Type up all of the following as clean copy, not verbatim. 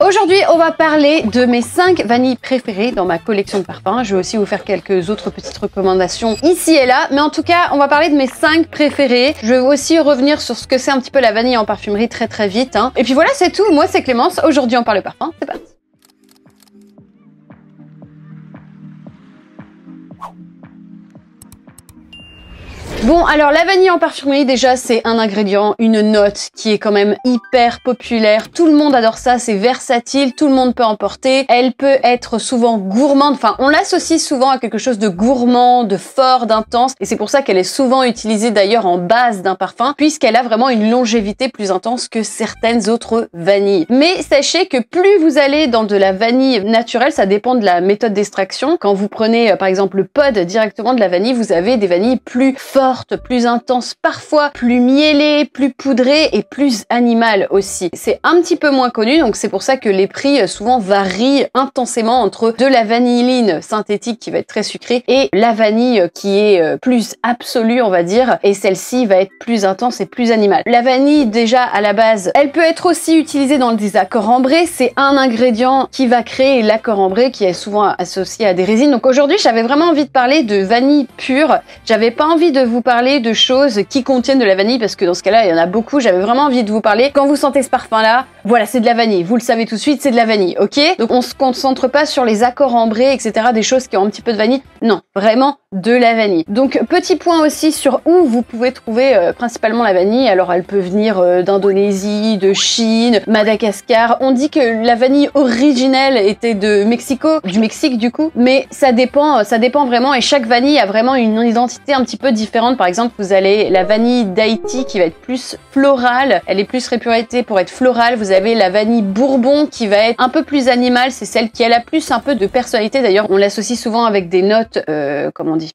Aujourd'hui, on va parler de mes 5 vanilles préférées dans ma collection de parfums. Je vais aussi vous faire quelques autres petites recommandations ici et là. Mais en tout cas, on va parler de mes 5 préférées. Je vais aussi revenir sur ce que c'est un petit peu la vanille en parfumerie très vite. Et puis voilà, c'est tout. Moi, c'est Clémence. Aujourd'hui, on parle parfum. C'est parti. Bon, alors la vanille en parfumerie, déjà, c'est un ingrédient, une note qui est quand même hyper populaire. Tout le monde adore ça, c'est versatile, tout le monde peut en porter. Elle peut être souvent gourmande, enfin, on l'associe souvent à quelque chose de gourmand, de fort, d'intense. Et c'est pour ça qu'elle est souvent utilisée d'ailleurs en base d'un parfum, puisqu'elle a vraiment une longévité plus intense que certaines autres vanilles. Mais sachez que plus vous allez dans de la vanille naturelle, ça dépend de la méthode d'extraction. Quand vous prenez, par exemple, le pod directement de la vanille, vous avez des vanilles plus fortes, plus intense, parfois plus mielée, plus poudrée et plus animale aussi. C'est un petit peu moins connu, donc c'est pour ça que les prix souvent varient intensément entre de la vanilline synthétique qui va être très sucrée et la vanille qui est plus absolue, on va dire, et celle-ci va être plus intense et plus animale. La vanille, déjà à la base, elle peut être aussi utilisée dans des accords ambrés. C'est un ingrédient qui va créer l'accord ambré qui est souvent associé à des résines. Donc aujourd'hui, j'avais vraiment envie de parler de vanille pure. J'avais pas envie de vous parler de choses qui contiennent de la vanille parce que dans ce cas-là, il y en a beaucoup. J'avais vraiment envie de vous parler. Quand vous sentez ce parfum-là, voilà, c'est de la vanille. Vous le savez tout de suite, c'est de la vanille, ok? Donc on se concentre pas sur les accords ambrés, etc. Des choses qui ont un petit peu de vanille. Non, vraiment de la vanille. Donc petit point aussi sur où vous pouvez trouver principalement la vanille. Alors elle peut venir d'Indonésie, de Chine, Madagascar. On dit que la vanille originelle était de Mexico, du Mexique du coup, mais ça dépend vraiment et chaque vanille a vraiment une identité un petit peu différente. Par exemple, vous avez la vanille d'Haïti qui va être plus florale, elle est plus réputée pour être florale. Vous avez la vanille Bourbon qui va être un peu plus animale, c'est celle qui a la plus un peu de personnalité. D'ailleurs, on l'associe souvent avec des notes, comment on dit?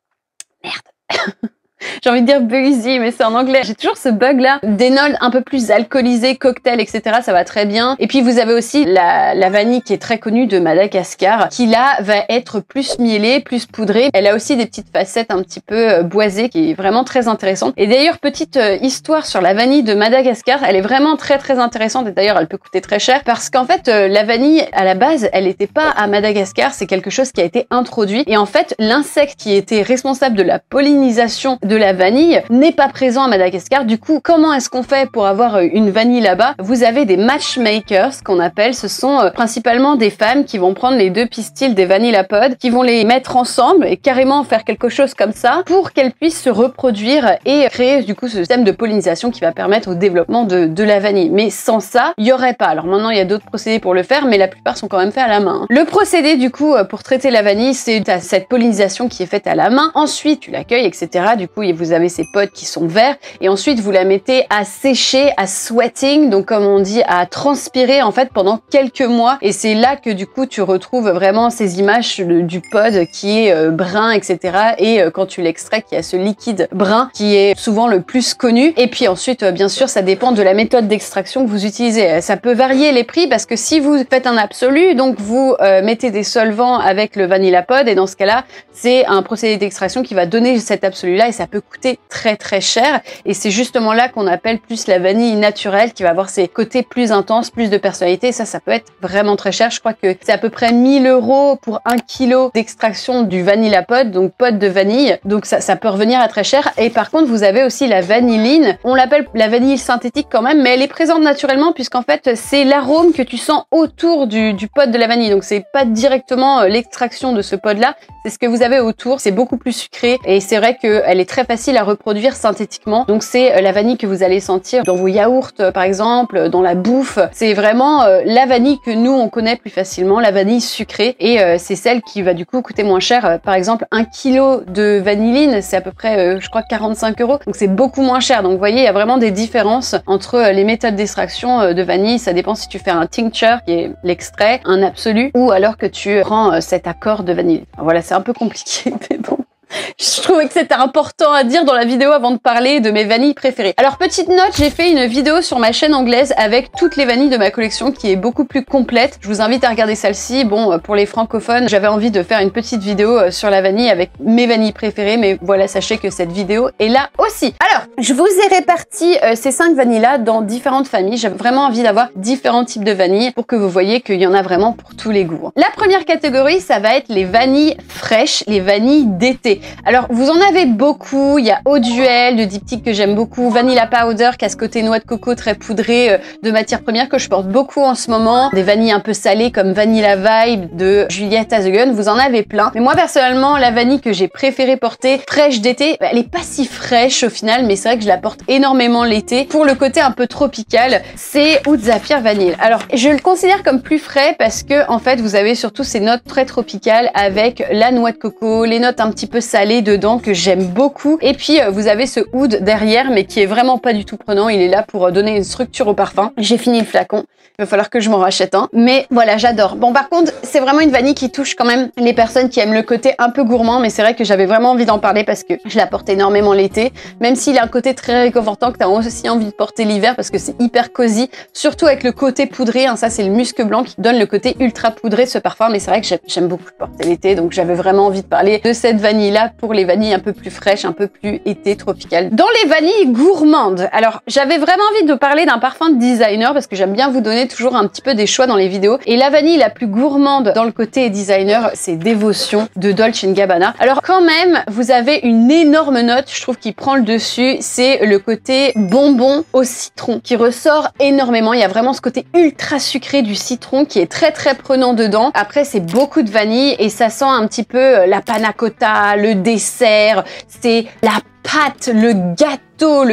Merde. J'ai envie de dire buzzy, mais c'est en anglais. J'ai toujours ce bug-là. Des notes un peu plus alcoolisées, cocktail, etc. Ça va très bien. Et puis, vous avez aussi la vanille qui est très connue de Madagascar, qui là, va être plus mielée, plus poudrée. Elle a aussi des petites facettes un petit peu boisées, qui est vraiment très intéressante. Et d'ailleurs, petite histoire sur la vanille de Madagascar, elle est vraiment très intéressante. Et d'ailleurs, elle peut coûter très cher parce qu'en fait, la vanille, à la base, elle n'était pas à Madagascar. C'est quelque chose qui a été introduit. Et en fait, l'insecte qui était responsable de la pollinisation de la vanille n'est pas présent à Madagascar. Du coup, comment est-ce qu'on fait pour avoir une vanille là-bas? Vous avez des matchmakers, qu'on appelle. Ce sont principalement des femmes qui vont prendre les deux pistils des vanillopods, qui vont les mettre ensemble et carrément faire quelque chose comme ça pour qu'elles puissent se reproduire et créer du coup ce système de pollinisation qui va permettre au développement de la vanille. Mais sans ça, il y aurait pas. Alors maintenant, il y a d'autres procédés pour le faire, mais la plupart sont quand même faits à la main. Le procédé du coup pour traiter la vanille, c'est cette pollinisation qui est faite à la main. Ensuite, tu l'accueilles, etc. Du coup, vous avez ces pods qui sont verts et ensuite vous la mettez à sécher, à sweating, donc comme on dit, à transpirer en fait pendant quelques mois. Et c'est là que du coup tu retrouves vraiment ces images du pod qui est brun, etc. Et quand tu l'extrais, qui a ce liquide brun qui est souvent le plus connu. Et puis ensuite, bien sûr, ça dépend de la méthode d'extraction que vous utilisez. Ça peut varier les prix parce que si vous faites un absolu, donc vous mettez des solvants avec le vanillapod et dans ce cas-là, c'est un procédé d'extraction qui va donner cet absolu-là et ça peut coûter très cher. Et c'est justement là qu'on appelle plus la vanille naturelle qui va avoir ses côtés plus intenses, plus de personnalité. Et ça peut être vraiment très cher. Je crois que c'est à peu près 1000 € pour 1 kg d'extraction du vanillapod, donc pod de vanille. Donc ça peut revenir à très cher. Et par contre, vous avez aussi la vanilline. On l'appelle la vanille synthétique quand même, mais elle est présente naturellement puisqu'en fait, c'est l'arôme que tu sens autour du pod de la vanille. Donc c'est pas directement l'extraction de ce pod-là, c'est ce que vous avez autour. C'est beaucoup plus sucré et c'est vrai qu'elle est très facile à reproduire synthétiquement. Donc c'est la vanille que vous allez sentir dans vos yaourts par exemple, dans la bouffe. C'est vraiment la vanille que nous on connaît plus facilement, la vanille sucrée, et c'est celle qui va du coup coûter moins cher. Par exemple, 1 kg de vanilline, c'est à peu près je crois 45 €. Donc c'est beaucoup moins cher. Donc vous voyez, il y a vraiment des différences entre les méthodes d'extraction de vanille. Ça dépend si tu fais un tincture qui est l'extrait, un absolu, ou alors que tu prends cet accord de vanille. Voilà, c'est un peu compliqué mais bon. Je trouvais que c'était important à dire dans la vidéo avant de parler de mes vanilles préférées. Alors petite note, j'ai fait une vidéo sur ma chaîne anglaise avec toutes les vanilles de ma collection qui est beaucoup plus complète. Je vous invite à regarder celle-ci. Bon, pour les francophones, j'avais envie de faire une petite vidéo sur la vanille avec mes vanilles préférées, mais voilà, sachez que cette vidéo est là aussi. Alors, je vous ai réparti ces 5 vanilles-là dans différentes familles. J'avais vraiment envie d'avoir différents types de vanilles pour que vous voyez qu'il y en a vraiment pour tous les goûts. La première catégorie, ça va être les vanilles fraîches, les vanilles d'été. Alors, vous en avez beaucoup. Il y a Eau Duel de Diptyque que j'aime beaucoup, Vanilla Powder qui a ce côté noix de coco très poudré de matière première que je porte beaucoup en ce moment. Des vanilles un peu salées comme Vanilla Vibe de Juliette Has a Gun. Vous en avez plein. Mais moi, personnellement, la vanille que j'ai préféré porter fraîche d'été, elle est pas si fraîche au final, mais c'est vrai que je la porte énormément l'été. Pour le côté un peu tropical, c'est Oud Zafir Vanille. Alors, je le considère comme plus frais parce que, en fait, vous avez surtout ces notes très tropicales avec la noix de coco, les notes un petit peu salées dedans que j'aime beaucoup. Et puis, vous avez ce oud derrière, mais qui est vraiment pas du tout prenant. Il est là pour donner une structure au parfum. J'ai fini le flacon. Il va falloir que je m'en rachète un. Mais voilà, j'adore. Bon, par contre, c'est vraiment une vanille qui touche quand même les personnes qui aiment le côté un peu gourmand. Mais c'est vrai que j'avais vraiment envie d'en parler parce que je la porte énormément l'été. Même s'il a un côté très réconfortant que tu as aussi envie de porter l'hiver parce que c'est hyper cosy. Surtout avec le côté poudré. Hein, ça, c'est le musc blanc qui donne le côté ultra poudré de ce parfum. Mais c'est vrai que j'aime beaucoup le porter l'été. Donc, j'avais vraiment envie de parler de cette vanille-là pour les vanilles un peu plus fraîches, un peu plus été, tropicales. Dans les vanilles gourmandes, alors, j'avais vraiment envie de parler d'un parfum de designer parce que j'aime bien vous donner toujours un petit peu des choix dans les vidéos. Et la vanille la plus gourmande dans le côté designer, c'est Dévotion de Dolce & Gabbana. Alors quand même, vous avez une énorme note, je trouve, qui prend le dessus. C'est le côté bonbon au citron qui ressort énormément. Il y a vraiment ce côté ultra sucré du citron qui est très très prenant dedans. Après, c'est beaucoup de vanille et ça sent un petit peu la panna cotta, le dessert. C'est la pâte, le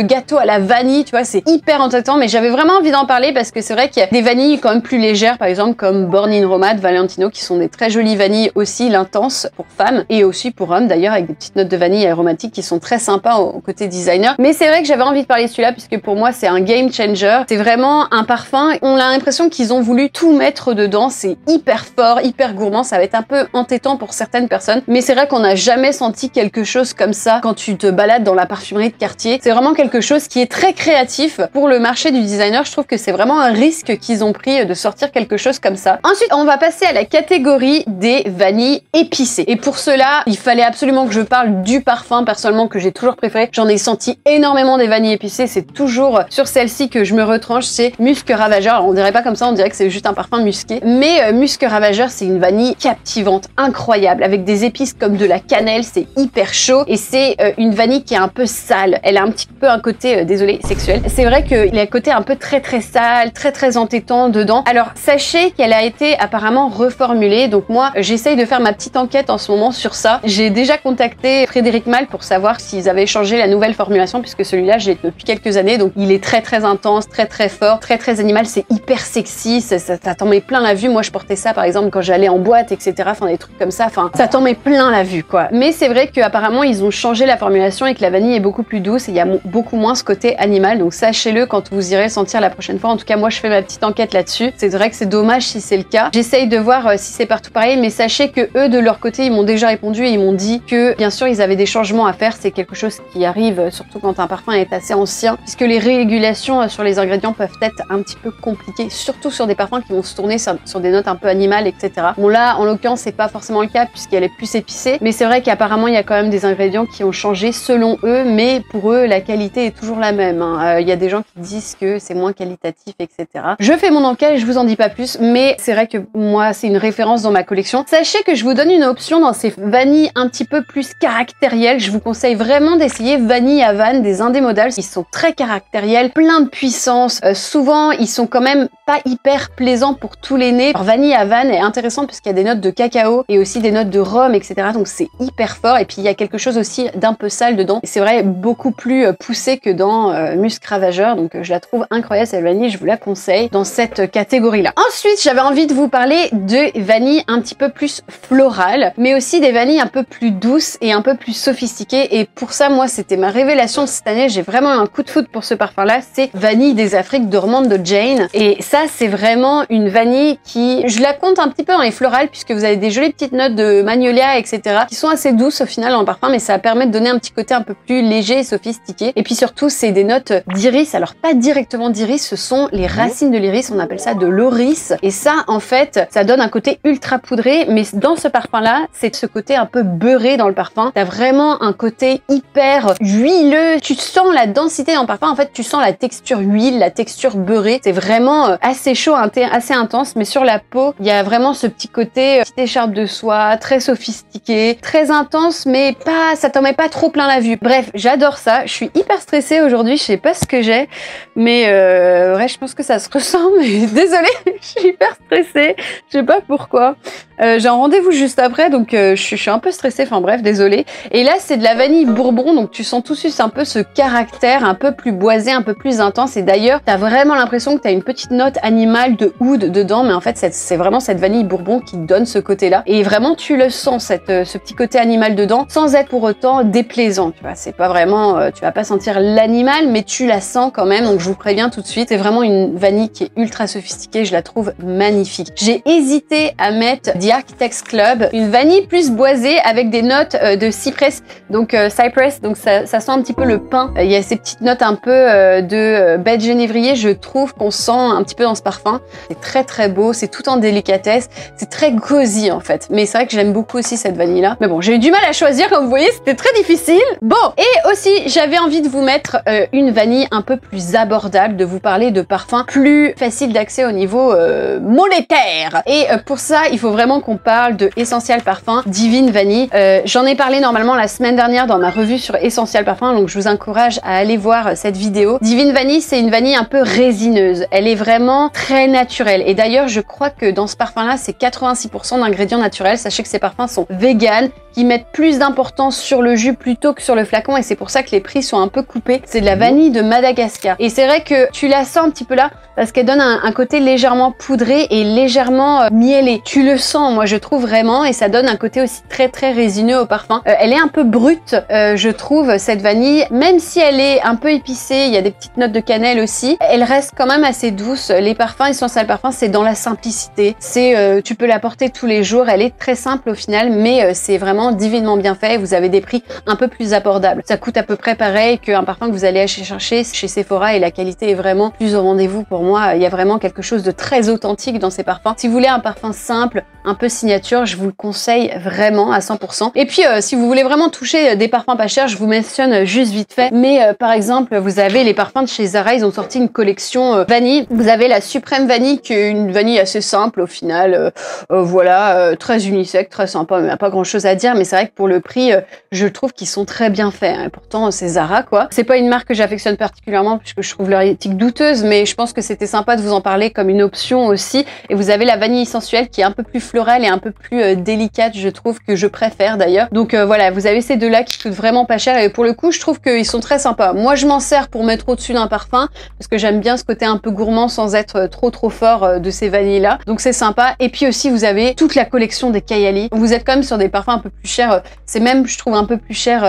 gâteau à la vanille, tu vois, c'est hyper entêtant, mais j'avais vraiment envie d'en parler parce que c'est vrai qu'il y a des vanilles quand même plus légères, par exemple comme Born in Roma de Valentino, qui sont des très jolies vanilles aussi, l'intense pour femmes et aussi pour hommes d'ailleurs, avec des petites notes de vanille aromatiques qui sont très sympas au côté designer. Mais c'est vrai que j'avais envie de parler de celui-là puisque pour moi c'est un game changer. C'est vraiment un parfum, on a l'impression qu'ils ont voulu tout mettre dedans, c'est hyper fort, hyper gourmand, ça va être un peu entêtant pour certaines personnes, mais c'est vrai qu'on n'a jamais senti quelque chose comme ça quand tu te balades dans la parfumerie de quartier. C'est vraiment quelque chose qui est très créatif pour le marché du designer. Je trouve que c'est vraiment un risque qu'ils ont pris de sortir quelque chose comme ça. Ensuite, on va passer à la catégorie des vanilles épicées. Et pour cela, il fallait absolument que je parle du parfum personnellement que j'ai toujours préféré. J'en ai senti énormément des vanilles épicées. C'est toujours sur celle-ci que je me retranche. C'est Musc Ravageur. Alors, on dirait pas comme ça, on dirait que c'est juste un parfum musqué. Mais Musc Ravageur, c'est une vanille captivante, incroyable, avec des épices comme de la cannelle. C'est hyper chaud et c'est une vanille qui est un peu sale. Elle a un petit peu un côté, désolé, sexuel. C'est vrai qu'il y a un côté un peu très sale, très entêtant dedans. Alors, sachez qu'elle a été apparemment reformulée. Donc moi, j'essaye de faire ma petite enquête en ce moment sur ça. J'ai déjà contacté Frédéric Malle pour savoir s'ils avaient changé la nouvelle formulation puisque celui-là, je l'ai depuis quelques années. Donc, il est très intense, très fort, très animal. C'est hyper sexy. Ça t'en met plein la vue. Moi, je portais ça, par exemple, quand j'allais en boîte, etc. Enfin, des trucs comme ça. Enfin, ça t'en met plein la vue, quoi. Mais c'est vrai qu'apparemment, ils ont changé la formulation et que la vanille est beaucoup plus douce et il y a beaucoup moins ce côté animal. Donc sachez-le quand vous irez le sentir la prochaine fois. En tout cas, moi je fais ma petite enquête là-dessus. C'est vrai que c'est dommage si c'est le cas. J'essaye de voir si c'est partout pareil, mais sachez que eux de leur côté, ils m'ont déjà répondu et ils m'ont dit que bien sûr ils avaient des changements à faire. C'est quelque chose qui arrive surtout quand un parfum est assez ancien, puisque les régulations sur les ingrédients peuvent être un petit peu compliquées, surtout sur des parfums qui vont se tourner sur des notes un peu animales, etc. Bon là, en l'occurrence, c'est pas forcément le cas puisqu'elle est plus épicée, mais c'est vrai qu'apparemment il y a quand même des ingrédients qui ont changé selon eux, mais pour eux la qualité est toujours la même. Il y a des gens qui disent que c'est moins qualitatif, etc. Je fais mon enquête, je vous en dis pas plus, mais c'est vrai que moi c'est une référence dans ma collection. Sachez que je vous donne une option dans ces vanilles un petit peu plus caractérielles. Je vous conseille vraiment d'essayer Vanille Havane des Indémodables. Ils sont très caractériels, plein de puissance. Souvent ils sont quand même pas hyper plaisants pour tous les nez. Alors, Vanille Havane est intéressant puisqu'il y a des notes de cacao et aussi des notes de rhum, etc. Donc c'est hyper fort et puis il y a quelque chose aussi d'un peu sale dedans. Et c'est vrai, beaucoup plus poussée que dans Musc Ravageur. Donc je la trouve incroyable cette vanille, je vous la conseille dans cette catégorie-là. Ensuite, j'avais envie de vous parler de vanille un petit peu plus florale, mais aussi des vanilles un peu plus douces et un peu plus sophistiquées. Et pour ça, moi, c'était ma révélation de cette année. J'ai vraiment eu un coup de foudre pour ce parfum-là. C'est Vanille des Afriques dormantes de Jane. Et ça, c'est vraiment une vanille qui, je la compte un petit peu dans les florales puisque vous avez des jolies petites notes de magnolia, etc. qui sont assez douces au final dans le parfum, mais ça permet de donner un petit côté un peu plus léger et sophistiqué. Et puis surtout, c'est des notes d'iris. Alors pas directement d'iris, ce sont les racines de l'iris. On appelle ça de l'oris. Et ça, en fait, ça donne un côté ultra poudré. Mais dans ce parfum-là, c'est ce côté un peu beurré dans le parfum. T'as vraiment un côté hyper huileux. Tu sens la densité dans le parfum. En fait, tu sens la texture huile, la texture beurrée. C'est vraiment assez chaud, assez intense. Mais sur la peau, il y a vraiment ce petit côté, petite écharpe de soie, très sophistiqué, très intense, mais pas, ça t'en met pas trop plein la vue. Bref, j'adore ça. Je suis hyper stressée aujourd'hui. Je sais pas ce que j'ai, mais ouais, je pense que ça se ressent. Mais désolée, je suis hyper stressée. Je sais pas pourquoi. J'ai un rendez-vous juste après, donc je suis un peu stressée. Enfin bref, désolée. Et là, c'est de la vanille bourbon, donc tu sens tout de suite un peu ce caractère un peu plus boisé, un peu plus intense. Et d'ailleurs, t'as vraiment l'impression que t'as une petite note animale de oud dedans, mais en fait, c'est vraiment cette vanille bourbon qui donne ce côté-là. Et vraiment, tu le sens, ce petit côté animal dedans, sans être pour autant déplaisant. Tu vois, c'est pas vraiment, tu vas pas sentir l'animal, mais tu la sens quand même. Donc je vous préviens tout de suite, c'est vraiment une vanille qui est ultra sophistiquée. Je la trouve magnifique. J'ai hésité à mettre The Architects Club, une vanille plus boisée avec des notes de cypress, donc cypress, donc ça sent un petit peu le pin. Il y a ces petites notes un peu de baie de genévrier, je trouve qu'on sent un petit peu dans ce parfum. C'est très très beau, c'est tout en délicatesse, c'est très gauzy en fait. Mais c'est vrai que j'aime beaucoup aussi cette vanille là. Mais bon, j'ai eu du mal à choisir, comme vous voyez, c'était très difficile. Bon, et aussi j'avais envie de vous mettre une vanille un peu plus abordable, de vous parler de parfums plus faciles d'accès au niveau monétaire. Et pour ça, il faut vraiment qu'on parle de Essential Parfum Divine Vanille. J'en ai parlé normalement la semaine dernière dans ma revue sur Essential Parfum, donc je vous encourage à aller voir cette vidéo. Divine Vanille, c'est une vanille un peu résineuse. Elle est vraiment très naturelle. Et d'ailleurs, je crois que dans ce parfum-là, c'est 86% d'ingrédients naturels. Sachez que ces parfums sont véganes, qui mettent plus d'importance sur le jus plutôt que sur le flacon, et c'est pour ça que les prix sont un peu coupés. C'est de la vanille de Madagascar. Et c'est vrai que tu la sens un petit peu là, parce qu'elle donne un côté légèrement poudré et légèrement mielé. Tu le sens, moi je trouve vraiment, et ça donne un côté aussi très très résineux au parfum. Elle est un peu brute, je trouve, cette vanille, même si elle est un peu épicée, il y a des petites notes de cannelle aussi, elle reste quand même assez douce. Les parfums Essential Parfum, c'est dans la simplicité. C'est, tu peux la porter tous les jours, elle est très simple au final, mais c'est vraiment divinement bien fait. Vous avez des prix un peu plus abordables. Ça coûte à peu près pareil qu'un parfum que vous allez acheter chercher chez Sephora, et la qualité est vraiment plus au rendez-vous pour moi. Il y a vraiment quelque chose de très authentique dans ces parfums. Si vous voulez un parfum simple, un peu signature, je vous le conseille vraiment à 100%. Et puis, si vous voulez vraiment toucher des parfums pas chers, je vous mentionne juste vite fait. Mais par exemple, vous avez les parfums de chez Zara, ils ont sorti une collection vanille. Vous avez la Suprême Vanille, qui est une vanille assez simple au final. Voilà, très unisexe, très sympa. Il n'y a pas grand chose à dire, mais c'est vrai que pour le prix, je trouve qu'ils sont très bien faits. Hein. Et pourtant, c'est Zara, quoi. C'est pas une marque que j'affectionne particulièrement, puisque je trouve leur éthique douteuse, mais je pense que c'était sympa de vous en parler comme une option aussi. Et vous avez la vanille sensuelle qui est un peu plus florale et un peu plus délicate, je trouve, que je préfère d'ailleurs. Donc voilà, vous avez ces deux-là qui coûtent vraiment pas cher, et pour le coup, je trouve qu'ils sont très sympas. Moi, je m'en sers pour mettre au-dessus d'un parfum, parce que j'aime bien ce côté un peu gourmand sans être trop fort de ces vanilles-là. Donc c'est sympa. Et puis aussi, vous avez toute la collection des Kayali. Vous êtes quand même sur des parfums un peu plus chers. C'est même, je trouve, un peu plus cher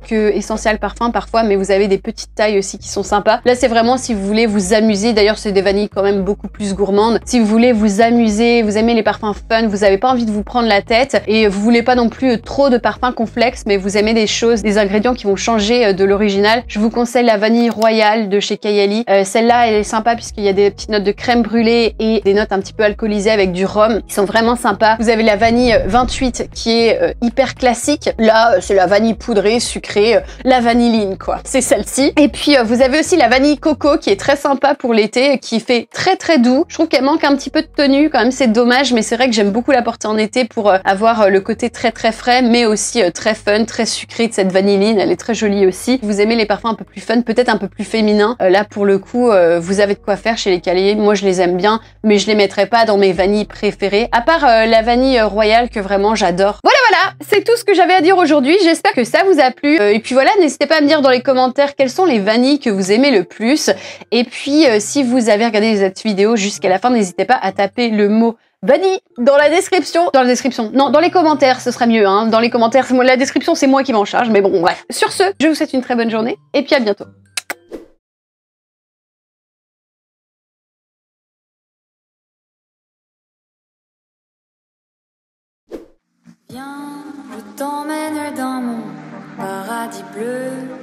que Essential Parfum parfois, mais vous avez des petites tailles aussi qui sont sympas. Là, c'est vraiment si vous voulez vous amuser. D'ailleurs, c'est des vanilles quand même beaucoup plus gourmandes. Si vous voulez vous amuser, vous aimez les parfums fun, vous n'avez pas envie de vous prendre la tête, et vous voulez pas non plus trop de parfums complexes, mais vous aimez des choses, des ingrédients qui vont changer de l'original, je vous conseille la vanille royale de chez Kayali. Celle-là, elle est sympa puisqu'il y a des petites notes de crème brûlée et des notes un petit peu alcoolisées avec du rhum qui sont vraiment sympas. Vous avez la vanille 28 qui est hyper classique. Là, c'est la vanille poudrée, sucrée, la vanilline, quoi. C'est celle-ci. Et puis, vous avez aussi la vanille coco qui est très sympa pour l'été, qui fait très très doux. Je trouve qu'elle manque un petit peu de tenue, quand même, c'est dommage, mais c'est vrai que j'aime beaucoup la porter en été pour avoir le côté très très frais, mais aussi très fun, très sucré de cette vanilline. Elle est très jolie aussi. Vous aimez les parfums un peu plus fun, peut-être un peu plus féminins. Là, pour le coup, vous avez de quoi faire chez les Kayali. Moi, je les aime bien, mais je les mettrai pas dans mes vanilles préférées, à part la vanille royale que vraiment j'adore. Voilà, Voilà, c'est tout ce que j'avais à dire aujourd'hui. J'espère que ça vous a plu. Et puis voilà, n'hésitez pas à me dire dans les commentaires quelles sont les vanilles que vous aimez le plus. Et puis, si vous avez regardé cette vidéo jusqu'à la fin, n'hésitez pas à taper le mot vanille dans la description. Dans la description. Non, dans les commentaires, ce sera mieux. Hein. Dans les commentaires, la description, c'est moi qui m'en charge. Mais bon, bref. Sur ce, je vous souhaite une très bonne journée. Et puis à bientôt. Viens, je t'emmène dans mon paradis bleu.